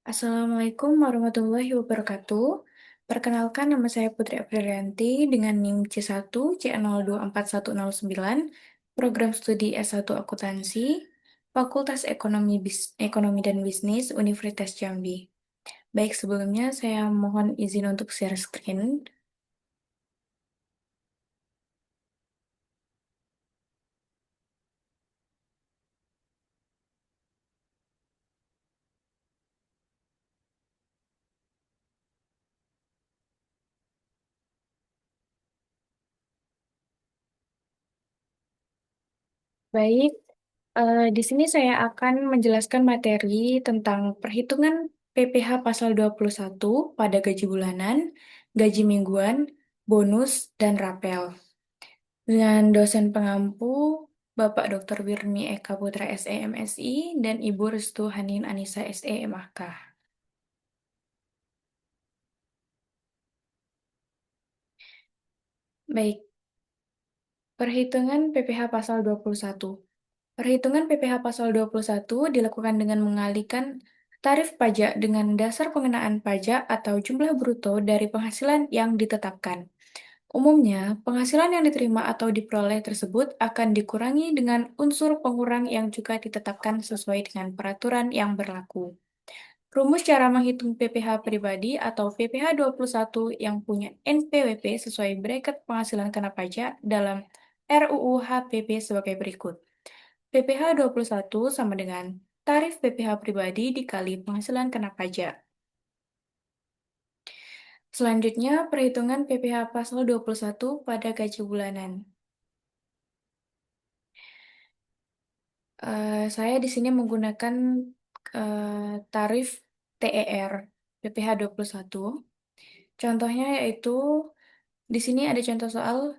Assalamualaikum warahmatullahi wabarakatuh. Perkenalkan, nama saya Putri Aprilianti dengan NIM C1 C024109, Program Studi S1 Akuntansi, Fakultas Ekonomi dan Bisnis Universitas Jambi. Baik, sebelumnya saya mohon izin untuk share screen. Baik, di sini saya akan menjelaskan materi tentang perhitungan PPh pasal 21 pada gaji bulanan, gaji mingguan, bonus, dan rapel. Dengan dosen pengampu Bapak Dr. Wirmi Eka Putra SEMSI dan Ibu Restu Hanin Anissa SEMAK. Baik, perhitungan PPh pasal 21. Perhitungan PPh pasal 21 dilakukan dengan mengalihkan tarif pajak dengan dasar pengenaan pajak atau jumlah bruto dari penghasilan yang ditetapkan. Umumnya, penghasilan yang diterima atau diperoleh tersebut akan dikurangi dengan unsur pengurang yang juga ditetapkan sesuai dengan peraturan yang berlaku. Rumus cara menghitung PPh pribadi atau PPh 21 yang punya NPWP sesuai bracket penghasilan kena pajak dalam RUU HPP sebagai berikut. PPh 21 sama dengan tarif PPh pribadi dikali penghasilan kena pajak. Selanjutnya, perhitungan PPh pasal 21 pada gaji bulanan. Saya di sini menggunakan tarif TER PPh 21. Contohnya yaitu di sini ada contoh soal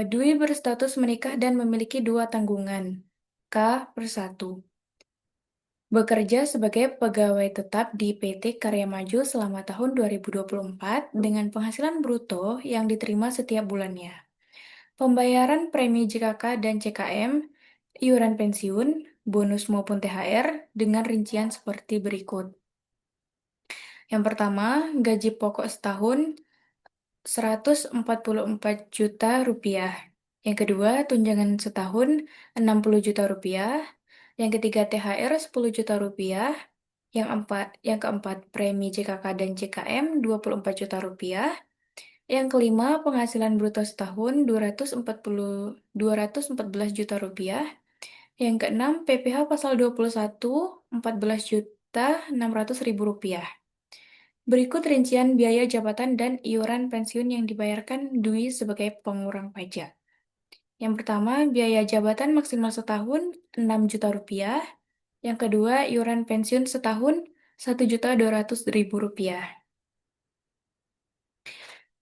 Dwi berstatus menikah dan memiliki dua tanggungan. K per 1. Bekerja sebagai pegawai tetap di PT Karya Maju selama tahun 2024 dengan penghasilan bruto yang diterima setiap bulannya. Pembayaran premi JKK dan CKM, iuran pensiun, bonus maupun THR dengan rincian seperti berikut. Yang pertama, gaji pokok setahun 144 juta rupiah. Yang kedua, tunjangan setahun 60 juta rupiah. Yang ketiga, THR 10 juta rupiah. Yang keempat, premi JKK dan CKM 24 juta rupiah. Yang kelima, penghasilan bruto setahun 214 juta rupiah. Yang keenam, PPh pasal 21 14 juta 600 ribu rupiah. Berikut rincian biaya jabatan dan iuran pensiun yang dibayarkan Dwi sebagai pengurang pajak. Yang pertama, biaya jabatan maksimal setahun 6 juta rupiah. Yang kedua, iuran pensiun setahun 1.200.000 rupiah.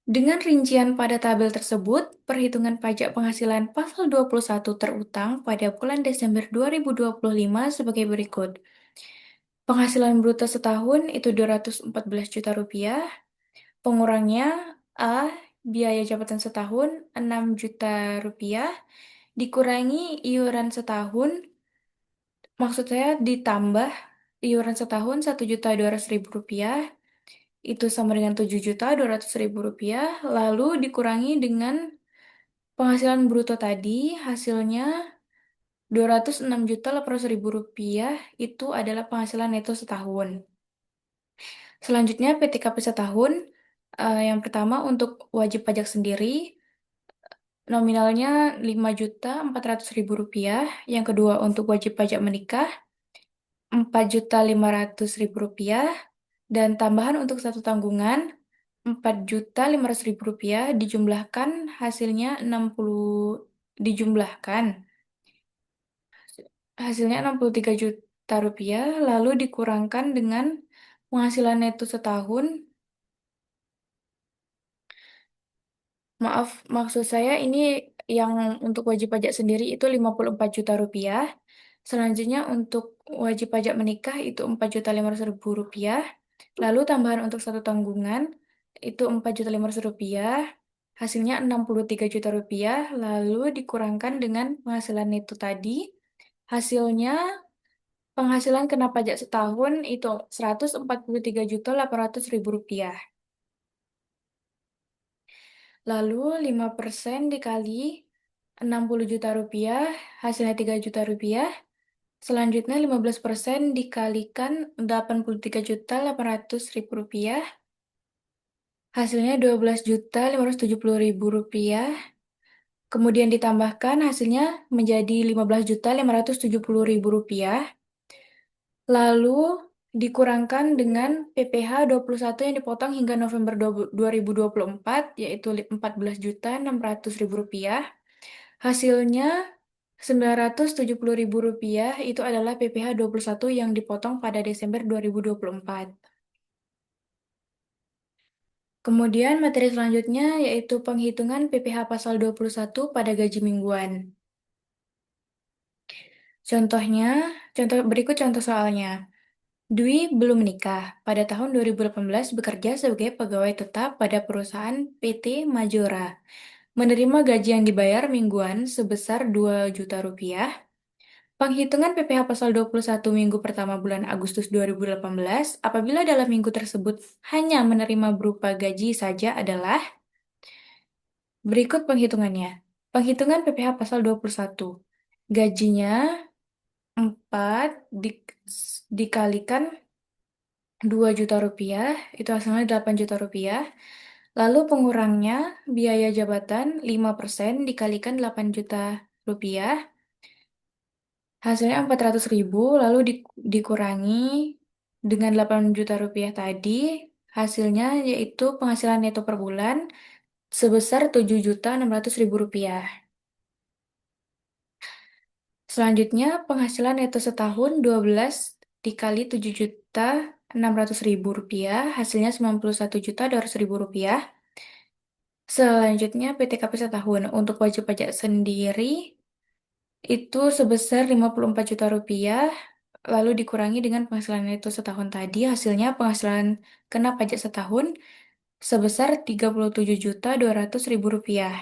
Dengan rincian pada tabel tersebut, perhitungan pajak penghasilan pasal 21 terutang pada bulan Desember 2025 sebagai berikut. Penghasilan bruto setahun itu 214 juta rupiah. Pengurangnya A. Biaya jabatan setahun 6 juta rupiah dikurangi iuran setahun, maksud saya ditambah iuran setahun 1.200.000 rupiah, itu sama dengan 7.200.000 rupiah, lalu dikurangi dengan penghasilan bruto tadi, hasilnya 206.800.000 rupiah, itu adalah penghasilan neto setahun. Selanjutnya PTKP setahun, yang pertama untuk wajib pajak sendiri, nominalnya 5.400.000 rupiah. Yang kedua untuk wajib pajak menikah, 4.500.000 rupiah. Dan tambahan untuk satu tanggungan, 4.500.000 rupiah dijumlahkan hasilnya 63 juta rupiah, lalu dikurangkan dengan penghasilan neto setahun. Maaf, maksud saya ini yang untuk wajib pajak sendiri itu 54 juta rupiah. Selanjutnya untuk wajib pajak menikah itu 4.500.000 rupiah. Lalu tambahan untuk satu tanggungan itu 4.500.000 rupiah. Hasilnya 63 juta rupiah. Lalu dikurangkan dengan penghasilan neto tadi. Hasilnya Penghasilan kena pajak setahun itu 143.800.000 rupiah. Lalu 5% dikali 60 juta rupiah, hasilnya 3 juta rupiah. Selanjutnya 15% dikalikan 83.800.000 rupiah, hasilnya 12.570.000 rupiah. Kemudian ditambahkan hasilnya menjadi 15.570.000 rupiah. Lalu dikurangkan dengan PPh 21 yang dipotong hingga November 2024, yaitu 14.600.000 rupiah. Hasilnya 970.000 rupiah itu adalah PPh 21 yang dipotong pada Desember 2024. Kemudian materi selanjutnya yaitu penghitungan PPh pasal 21 pada gaji mingguan. Contohnya, berikut contoh soalnya. Dwi belum menikah. Pada tahun 2018 bekerja sebagai pegawai tetap pada perusahaan PT Majora. Menerima gaji yang dibayar mingguan sebesar 2 juta rupiah. Penghitungan PPh pasal 21 minggu pertama bulan Agustus 2018 apabila dalam minggu tersebut hanya menerima berupa gaji saja adalah berikut penghitungannya. Penghitungan PPh pasal 21. Gajinya 4 dikalikan 2 juta rupiah, itu hasilnya 8 juta rupiah. Lalu pengurangnya biaya jabatan 5% dikalikan 8 juta rupiah. Hasilnya 400.000, lalu dikurangi dengan 8 juta rupiah tadi, hasilnya yaitu penghasilan neto per bulan sebesar 7.600.000 rupiah. Selanjutnya, penghasilan neto setahun 12 dikali 7.600.000 rupiah, hasilnya 91.200.000 rupiah. Selanjutnya, PTKP setahun untuk wajib pajak sendiri itu sebesar 54 juta rupiah, lalu dikurangi dengan penghasilan neto setahun tadi, hasilnya penghasilan kena pajak setahun sebesar 37.200.000 rupiah.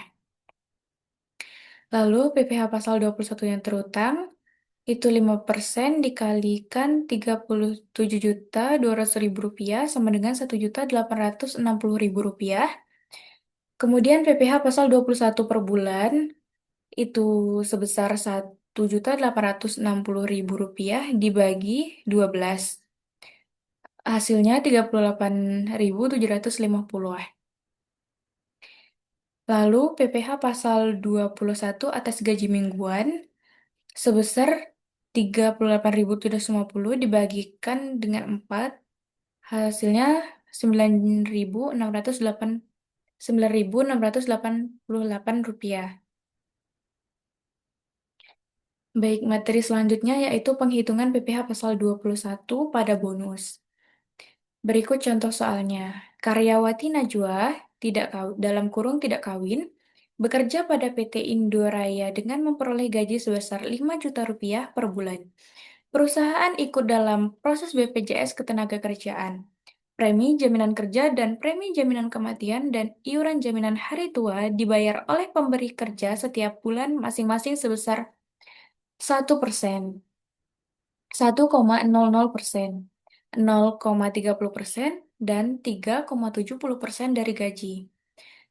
Lalu PPh pasal 21 yang terutang, itu 5% dikalikan 37.200.000 rupiah sama dengan 1.860.000 rupiah. Kemudian PPh pasal 21 per bulan itu sebesar 1.860.000 rupiah dibagi 12. Hasilnya 38.750. Lalu PPh pasal 21 atas gaji mingguan sebesar 38.750 dibagikan dengan 4, hasilnya 9.688 rupiah. Baik, materi selanjutnya yaitu penghitungan PPh pasal 21 pada bonus. Berikut contoh soalnya. Karyawati Najwa dalam kurung tidak kawin bekerja pada PT Indoraya dengan memperoleh gaji sebesar 5 juta rupiah per bulan. Perusahaan ikut dalam proses BPJS Ketenagakerjaan, premi jaminan kerja dan premi jaminan kematian dan iuran jaminan hari tua dibayar oleh pemberi kerja setiap bulan masing-masing sebesar 1%, 1,00%, 0,30%, dan 3,70% dari gaji.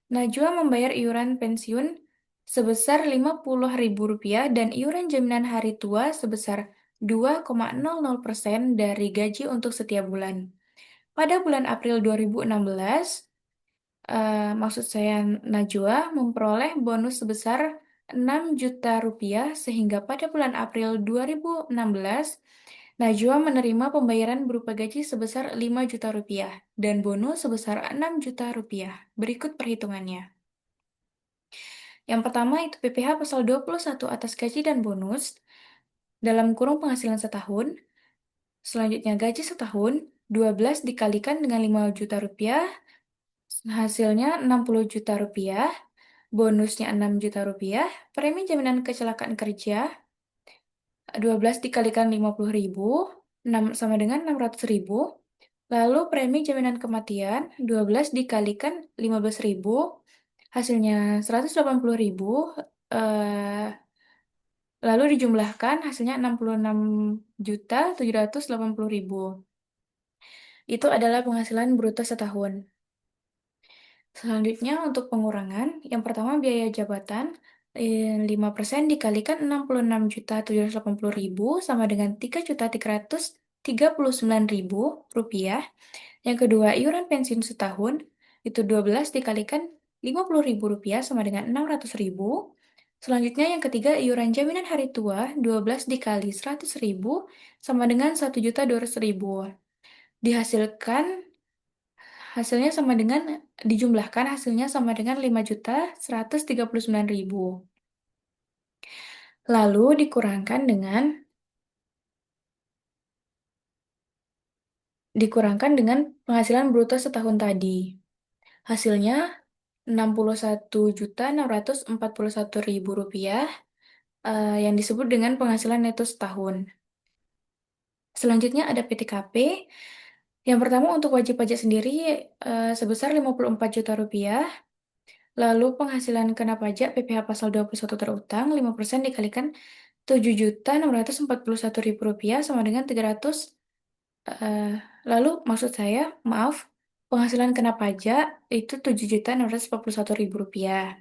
Najwa membayar iuran pensiun sebesar Rp50.000 dan iuran jaminan hari tua sebesar 2,00% dari gaji untuk setiap bulan. Pada bulan April 2016, maksud saya Najwa memperoleh bonus sebesar 6 juta rupiah sehingga pada bulan April 2016 Najwa menerima pembayaran berupa gaji sebesar 5 juta rupiah dan bonus sebesar 6 juta rupiah. Berikut perhitungannya. Yang pertama itu PPh pasal 21 atas gaji dan bonus dalam kurung penghasilan setahun. Selanjutnya gaji setahun 12 dikalikan dengan 5 juta rupiah, hasilnya 60 juta rupiah, bonusnya 6 juta rupiah, premi jaminan kecelakaan kerja 12 dikalikan 50.000 sama dengan 600.000. Lalu premi jaminan kematian 12 dikalikan 15.000, hasilnya 180.000. Lalu dijumlahkan hasilnya 66.780.000. Itu adalah penghasilan bruto setahun. Selanjutnya untuk pengurangan, yang pertama biaya jabatan 5% dikalikan 66.780.000 sama dengan 3.339.000 rupiah. Yang kedua, iuran pensiun setahun itu 12 dikalikan 50.000 rupiah sama dengan 600.000. Selanjutnya yang ketiga, iuran jaminan hari tua 12 dikali 100.000 sama dengan 1.200.000. Dihasilkan hasilnya sama dengan dijumlahkan hasilnya sama dengan 5.139.000. Lalu dikurangkan dengan penghasilan bruto setahun tadi. Hasilnya 61.641.000 rupiah yang disebut dengan penghasilan neto setahun. Selanjutnya ada PTKP. Yang pertama untuk wajib pajak sendiri sebesar 54 juta rupiah. Lalu penghasilan kena pajak PPh pasal 21 terutang 5% dikalikan 7.641.000 rupiah sama dengan 300. eh, lalu maksud saya, maaf, penghasilan kena pajak itu 7.641.000 rupiah.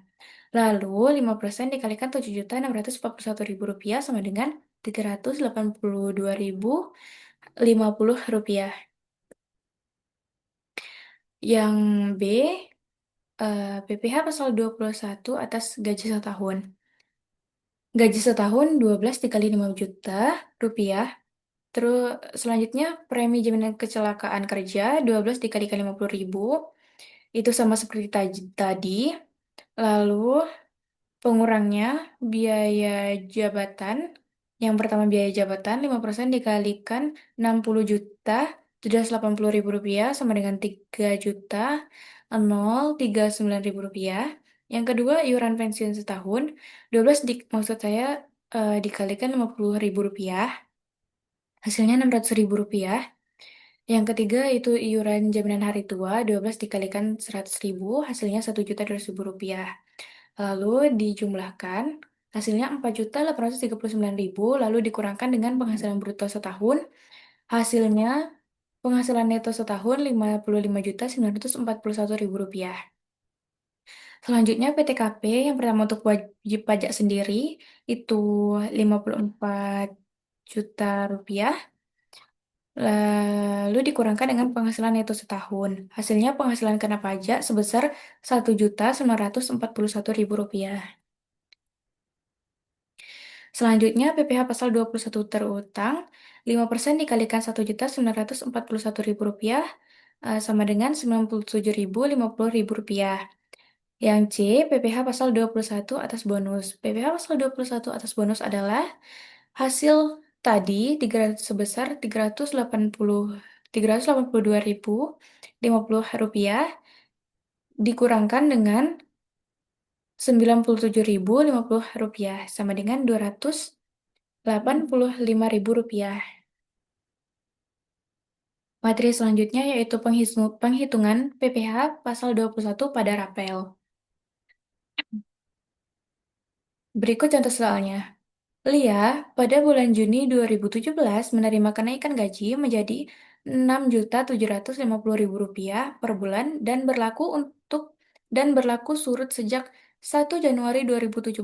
Lalu 5% dikalikan 7.641.000 rupiah sama dengan 382.050 rupiah. Yang B, PPh pasal 21 atas gaji setahun. Gaji setahun 12 dikali 5 juta rupiah. Terus selanjutnya premi jaminan kecelakaan kerja 12 dikalikan 50.000. Itu sama seperti tadi. Lalu pengurangnya biaya jabatan. Yang pertama biaya jabatan 5% dikalikan 60 juta 780.000 rupiah sama dengan 3.039.000 rupiah. Yang kedua iuran pensiun setahun 12 maksud saya dikalikan 50.000 rupiah. Hasilnya 600.000 rupiah. Yang ketiga itu iuran jaminan hari tua 12 dikalikan 100.000 hasilnya 1.200.000 rupiah. Lalu dijumlahkan hasilnya 4.839.000 lalu dikurangkan dengan penghasilan bruto setahun. Hasilnya penghasilan neto setahun 55.941.000 rupiah. Selanjutnya PTKP yang pertama untuk wajib pajak sendiri itu 54 juta rupiah. Lalu dikurangkan dengan penghasilan neto setahun. Hasilnya penghasilan kena pajak sebesar 1.941.000 rupiah. Selanjutnya PPh pasal 21 terutang 5% dikalikan 1.941.000 rupiah sama dengan 97.050 rupiah. Yang C, PPh pasal 21 atas bonus. PPh pasal 21 atas bonus adalah hasil tadi sebesar 382.050 dikurangkan dengan 97.050 rupiah sama dengan 285.000 rupiah. Materi selanjutnya yaitu penghitungan PPh pasal 21 pada rapel. Berikut contoh soalnya. Lia pada bulan Juni 2017 menerima kenaikan gaji menjadi 6.750.000 rupiah per bulan dan berlaku surut sejak 1 Januari 2017.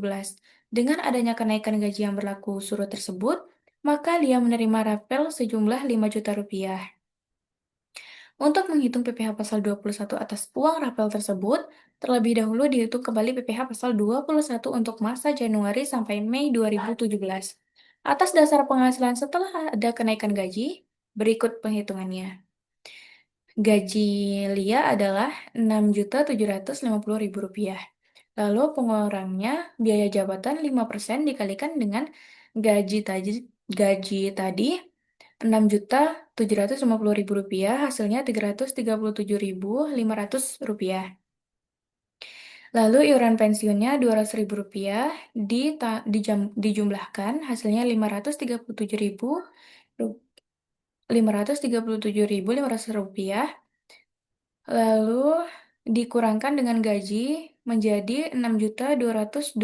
Dengan adanya kenaikan gaji yang berlaku surut tersebut, maka Lia menerima rapel sejumlah 5 juta rupiah. Untuk menghitung PPh pasal 21 atas uang rapel tersebut, terlebih dahulu dihitung kembali PPh pasal 21 untuk masa Januari sampai Mei 2017. Atas dasar penghasilan setelah ada kenaikan gaji, berikut penghitungannya. Gaji Lia adalah 6.750.000 rupiah. Lalu pengurangnya biaya jabatan 5% dikalikan dengan gaji tadi 6.750.000 rupiah, hasilnya 337.500 rupiah. Lalu iuran pensiunnya 200.000 rupiah dijumlahkan, hasilnya 537.500 rupiah. Lalu dikurangkan dengan gaji menjadi 6.212.000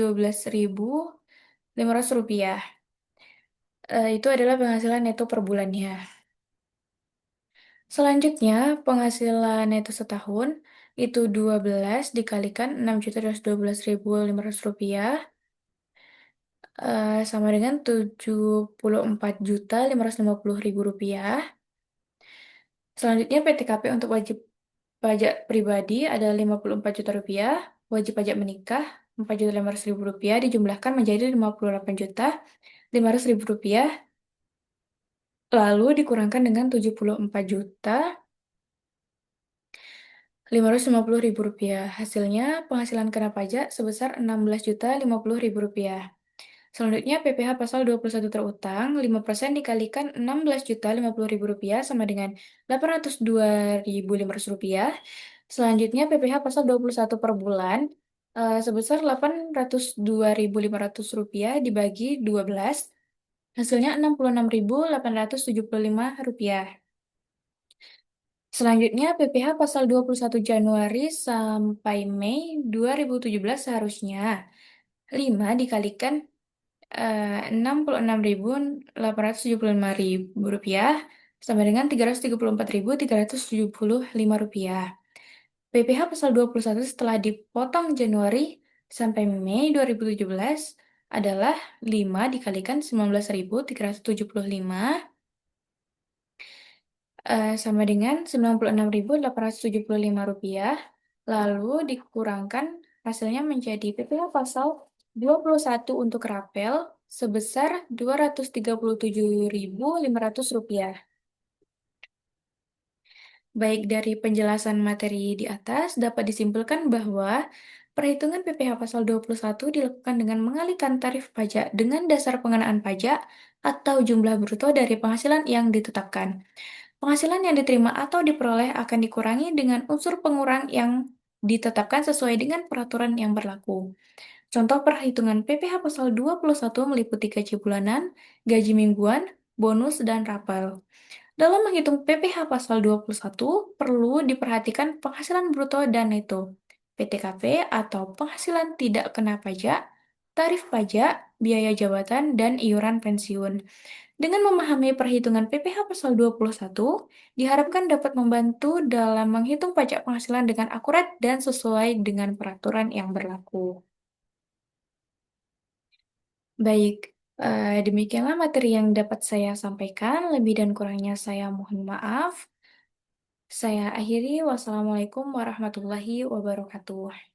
Rp500. Itu adalah penghasilan neto per bulannya. Selanjutnya, penghasilan neto setahun itu 12 dikalikan 6.212.500 rupiah, sama dengan 74.550.000 rupiah. Selanjutnya, PTKP untuk wajib pajak pribadi ada 54 juta rupiah, wajib pajak menikah 4.500.000 rupiah dijumlahkan menjadi 58.500.000 rupiah, lalu dikurangkan dengan 74.550.000 rupiah. Hasilnya penghasilan kena pajak sebesar 16.050.000 rupiah. Selanjutnya, PPh pasal 21 terutang, 5% dikalikan 16.050.000 rupiah sama dengan 802.500 rupiah. Selanjutnya, PPh pasal 21 per bulan, sebesar 802.500 rupiah dibagi 12, hasilnya 66.875 rupiah. Selanjutnya, PPh pasal 21 Januari sampai Mei 2017 seharusnya 5 dikalikan 66.875.000 rupiah sama dengan 334.375 rupiah. PPh pasal 21 setelah dipotong Januari sampai Mei 2017 adalah 5 dikalikan 19.375 sama dengan 96.875 rupiah. Lalu dikurangkan hasilnya menjadi PPh pasal 21 untuk rapel sebesar 237.500 rupiah. Baik dari penjelasan materi di atas dapat disimpulkan bahwa perhitungan PPh pasal 21 dilakukan dengan mengalihkan tarif pajak dengan dasar pengenaan pajak atau jumlah bruto dari penghasilan yang ditetapkan. Penghasilan yang diterima atau diperoleh akan dikurangi dengan unsur pengurang yang ditetapkan sesuai dengan peraturan yang berlaku. Contoh perhitungan PPh pasal 21 meliputi gaji bulanan, gaji mingguan, bonus, dan rapel. Dalam menghitung PPh pasal 21, perlu diperhatikan penghasilan bruto dan neto, PTKP atau penghasilan tidak kena pajak, tarif pajak, biaya jabatan, dan iuran pensiun. Dengan memahami perhitungan PPh pasal 21, diharapkan dapat membantu dalam menghitung pajak penghasilan dengan akurat dan sesuai dengan peraturan yang berlaku. Baik, demikianlah materi yang dapat saya sampaikan. Lebih dan kurangnya saya mohon maaf. Saya akhiri. Wassalamualaikum warahmatullahi wabarakatuh.